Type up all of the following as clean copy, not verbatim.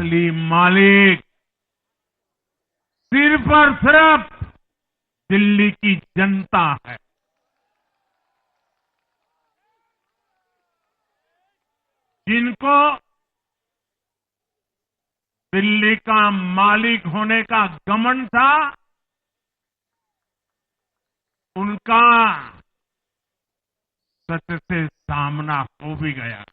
असली मालिक सिर्फ और सिर्फ दिल्ली की जनता है। जिनको दिल्ली का मालिक होने का घमंड था, उनका सच से सामना हो भी गया।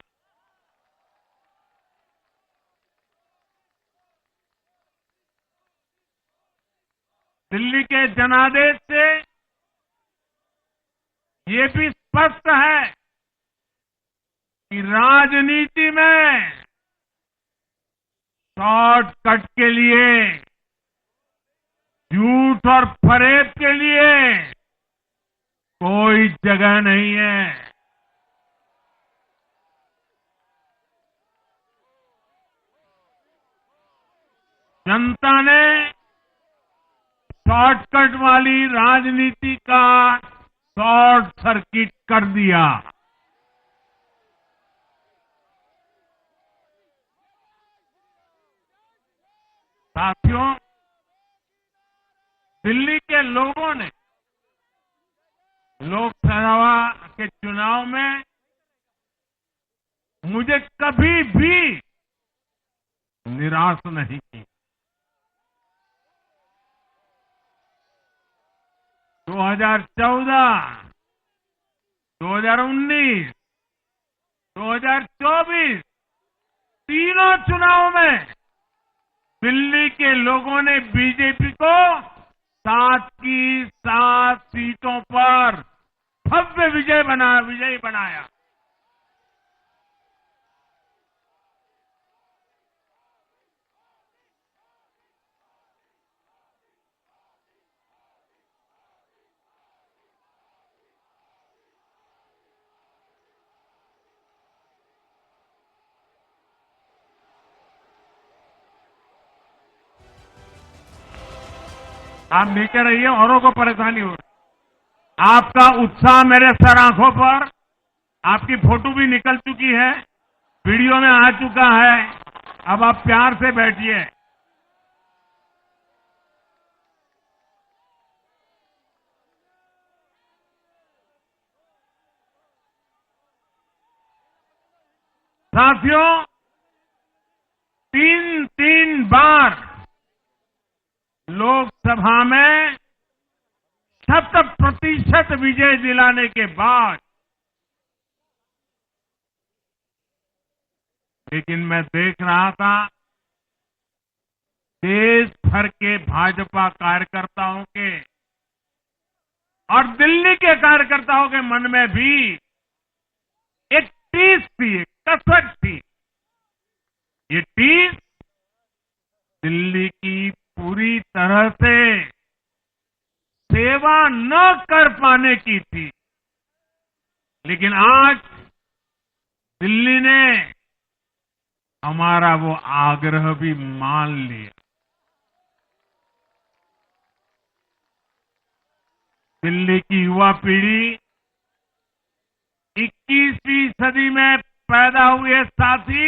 दिल्ली के जनादेश से ये भी स्पष्ट है कि राजनीति में शॉर्टकट के लिए, झूठ और फरेब के लिए कोई जगह नहीं है। जनता ने शॉर्टकट वाली राजनीति का शॉर्ट सर्किट कर दिया। साथियों, दिल्ली के लोगों ने लोकसभा के चुनाव में मुझे कभी भी निराश नहीं की। 2014, 2019, 2024 तीनों चुनाव में दिल्ली के लोगों ने बीजेपी को 7 की 7 सीटों पर भव्य विजयी बनाया। आप नीचे रहिए, औरों को परेशानी हो रही। आपका उत्साह मेरे सर आंखों पर, आपकी फोटो भी निकल चुकी है, वीडियो में आ चुका है। अब आप प्यार से बैठिए। साथियों, 3 बार लोकसभा में 100% विजय दिलाने के बाद, लेकिन मैं देख रहा था देश भर के भाजपा कार्यकर्ताओं के और दिल्ली के कार्यकर्ताओं के मन में भी एक टीस थी, एक कसक थी। ये टीस दिल्ली की पूरी तरह से सेवा न कर पाने की थी। लेकिन आज दिल्ली ने हमारा वो आग्रह भी मान लिया। दिल्ली की युवा पीढ़ी 21वीं सदी में पैदा हुए साथी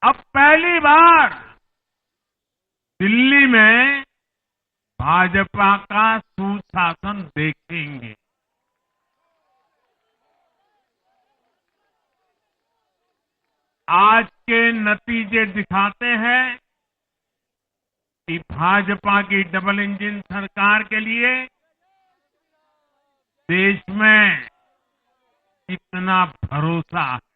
अब पहली बार दिल्ली में भाजपा का सुशासन देखेंगे। आज के नतीजे दिखाते हैं कि भाजपा की डबल इंजन सरकार के लिए देश में कितना भरोसा है।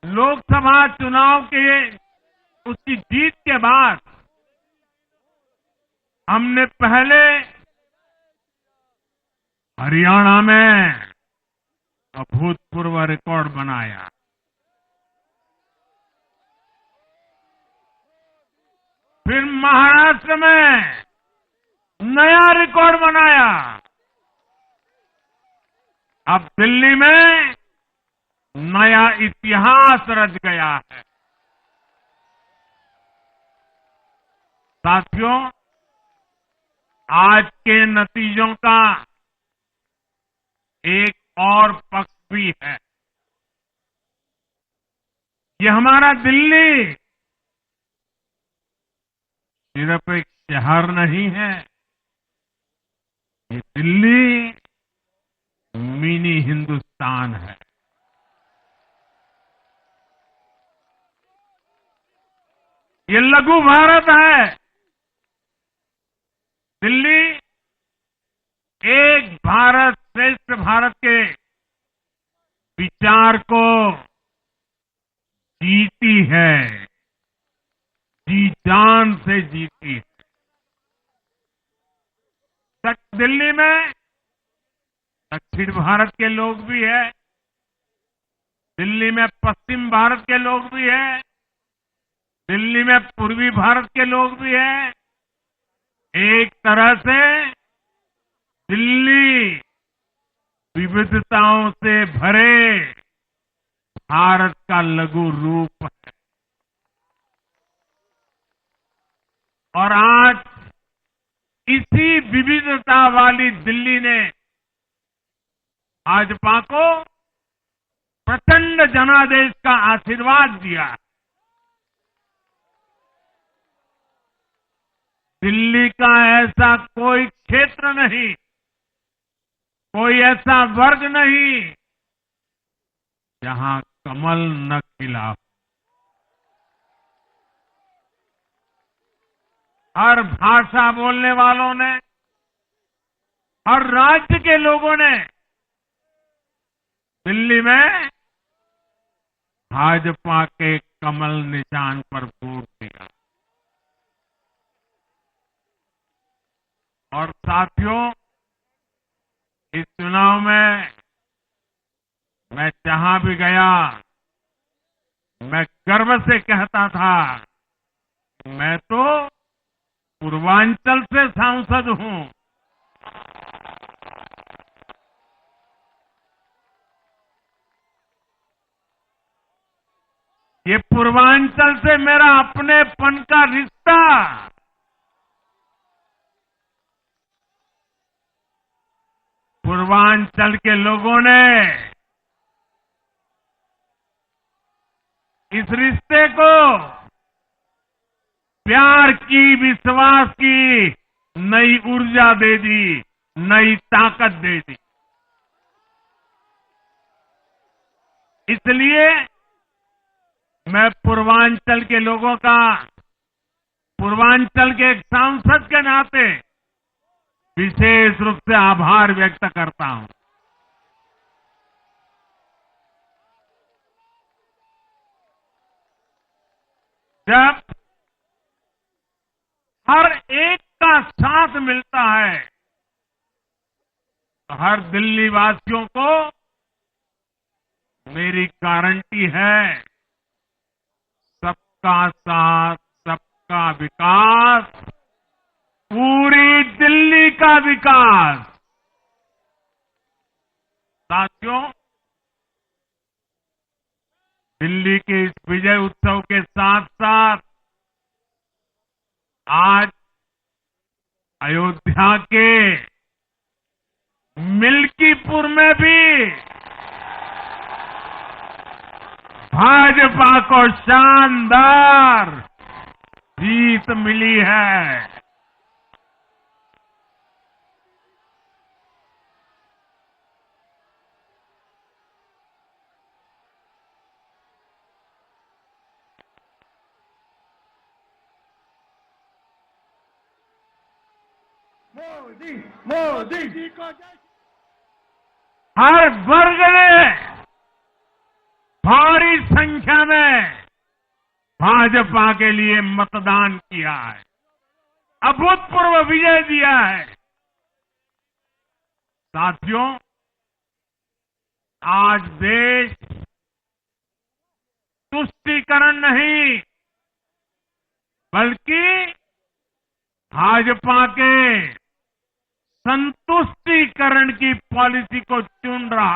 लोकसभा चुनाव के उसकी जीत के बाद हमने पहले हरियाणा में अभूतपूर्व रिकॉर्ड बनाया। फिर महाराष्ट्र में नया रिकॉर्ड बनाया। अब दिल्ली में नया इतिहास रच गया है। साथियों, आज के नतीजों का एक और पक्ष भी है। ये हमारा दिल्ली सिर्फ एक शहर नहीं है, ये दिल्ली मिनी हिंदुस्तान है। ये लघु भारत है। दिल्ली एक भारत श्रेष्ठ भारत के विचार को जीती है, जी जान से जीती है। दिल्ली में दक्षिण भारत के लोग भी हैं, दिल्ली में पश्चिम भारत के लोग भी हैं, दिल्ली में पूर्वी भारत के लोग भी हैं। एक तरह से दिल्ली विविधताओं से भरे भारत का लघु रूप है। और आज इसी विविधता वाली दिल्ली ने भाजपा को प्रचंड जनादेश का आशीर्वाद दिया है। दिल्ली का ऐसा कोई क्षेत्र नहीं, कोई ऐसा वर्ग नहीं जहां कमल न खिला हो। हर भाषा बोलने वालों ने, हर राज्य के लोगों ने दिल्ली में भाजपा के कमल निशान पर वोट दिया। और साथियों, इस चुनाव में मैं जहां भी गया, मैं गर्व से कहता था, मैं तो पूर्वांचल से सांसद हूं। ये पूर्वांचल से मेरा अपनेपन का रिश्ता, पूर्वांचल के लोगों ने इस रिश्ते को प्यार की, विश्वास की नई ऊर्जा दे दी, नई ताकत दे दी। इसलिए मैं पूर्वांचल के लोगों का, पूर्वांचल के एक सांसद के नाते विशेष रूप से आभार व्यक्त करता हूं। जब हर एक का साथ मिलता है तो हर दिल्ली वासियों को मेरी गारंटी है, सबका साथ, सबका विकास, पूरी दिल्ली का विकास। साथियों, दिल्ली के इस विजय उत्सव के साथ साथ आज अयोध्या के मिल्कीपुर में भी भाजपा को शानदार जीत मिली है। मोदी मोदी जी को हर वर्ग ने भारी संख्या में भाजपा के लिए मतदान किया है, अभूतपूर्व विजय दिया है। साथियों, आज देश तुष्टीकरण नहीं बल्कि भाजपा के संतुष्टीकरण की पॉलिसी को चुन रहा